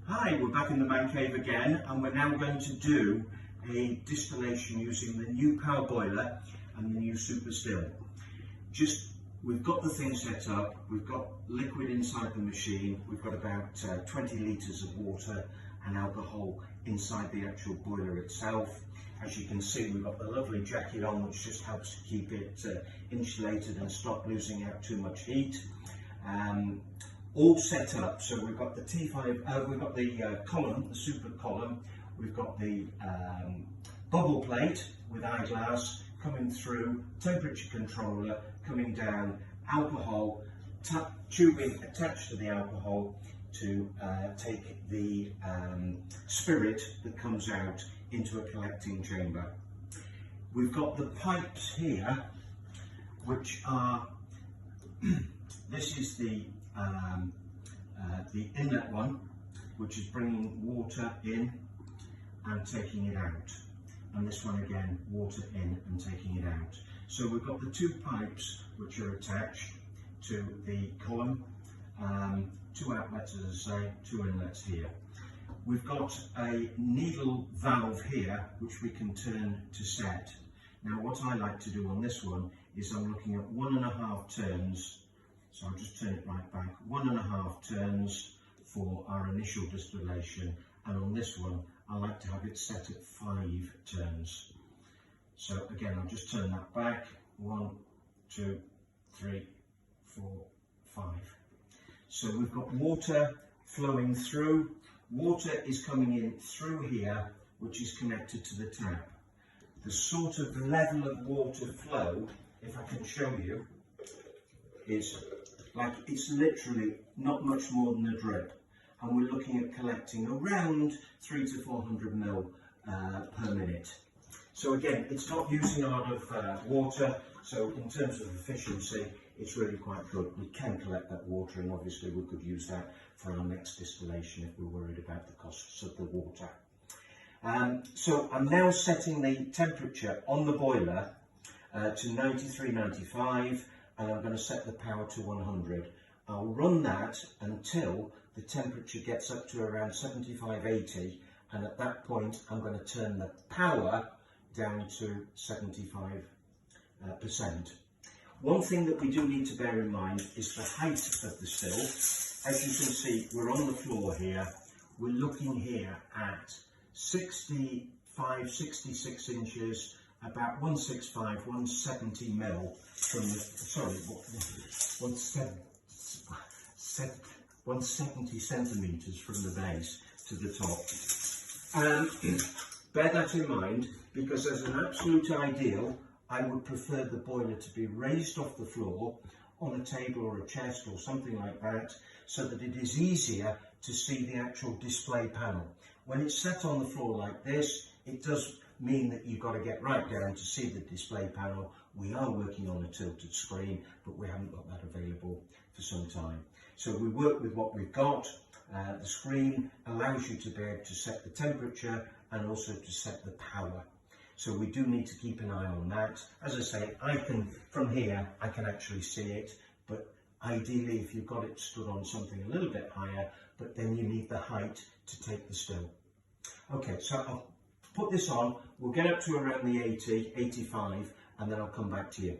Hi, we're back in the man cave again, and we're now going to do a distillation using the new power boiler and the new super still. We've got the thing set up, we've got liquid inside the machine, we've got about 20 litres of water and alcohol inside the actual boiler itself. As you can see, we've got the lovely jacket on, which just helps to keep it insulated and stop losing out too much heat. All set up, so we've got the T5, we've got the column, the super column, we've got the bubble plate with eyeglass coming through, temperature controller coming down, alcohol, tubing attached to the alcohol to take the spirit that comes out into a collecting chamber. We've got the pipes here, which are, this is the inlet one, which is bringing water in and taking it out, and this one again, water in and taking it out. So we've got the two pipes which are attached to the column, two outlets, as I say, two inlets here. We've got a needle valve here which we can turn to set. Now what I like to do on this one is I'm looking at 1.5 turns. So I'll just turn it right back, 1.5 turns for our initial distillation, and on this one I like to have it set at 5 turns. So again, I'll just turn that back, 1, 2, 3, 4, 5. So we've got water flowing through. Water is coming in through here, which is connected to the tap. The sort of level of water flow, if I can show you, is like, it's literally not much more than a drip, and we're looking at collecting around 300 to 400 ml per minute. So again, it's not using a lot of water, so in terms of efficiency it's really quite good. We can collect that water, and obviously we could use that for our next distillation if we're worried about the costs of the water. So I'm now setting the temperature on the boiler to 93-95, and I'm going to set the power to 100. I'll run that until the temperature gets up to around 75-80, and at that point I'm going to turn the power down to 75%. One thing that we do need to bear in mind is the height of the still. As you can see, we're on the floor here. We're looking here at 65, 66 inches, about 165, 170 mil from the, 170 centimetres from the base to the top. Bear that in mind, because as an absolute ideal, I would prefer the boiler to be raised off the floor on a table or a chest or something like that, so that it is easier to see the actual display panel. When it's set on the floor like this, it does mean that you've got to get right down to see the display panel. We are working on a tilted screen, but we haven't got that available for some time. So we work with what we've got. The screen allows you to be able to set the temperature and also to set the power. So we do need to keep an eye on that. As I say, from here, I can actually see it, but ideally if you've got it stood on something a little bit higher, but then you need the height to take the still. Okay, so I'll put this on, we'll get up to around the 80, 85, and then I'll come back to you.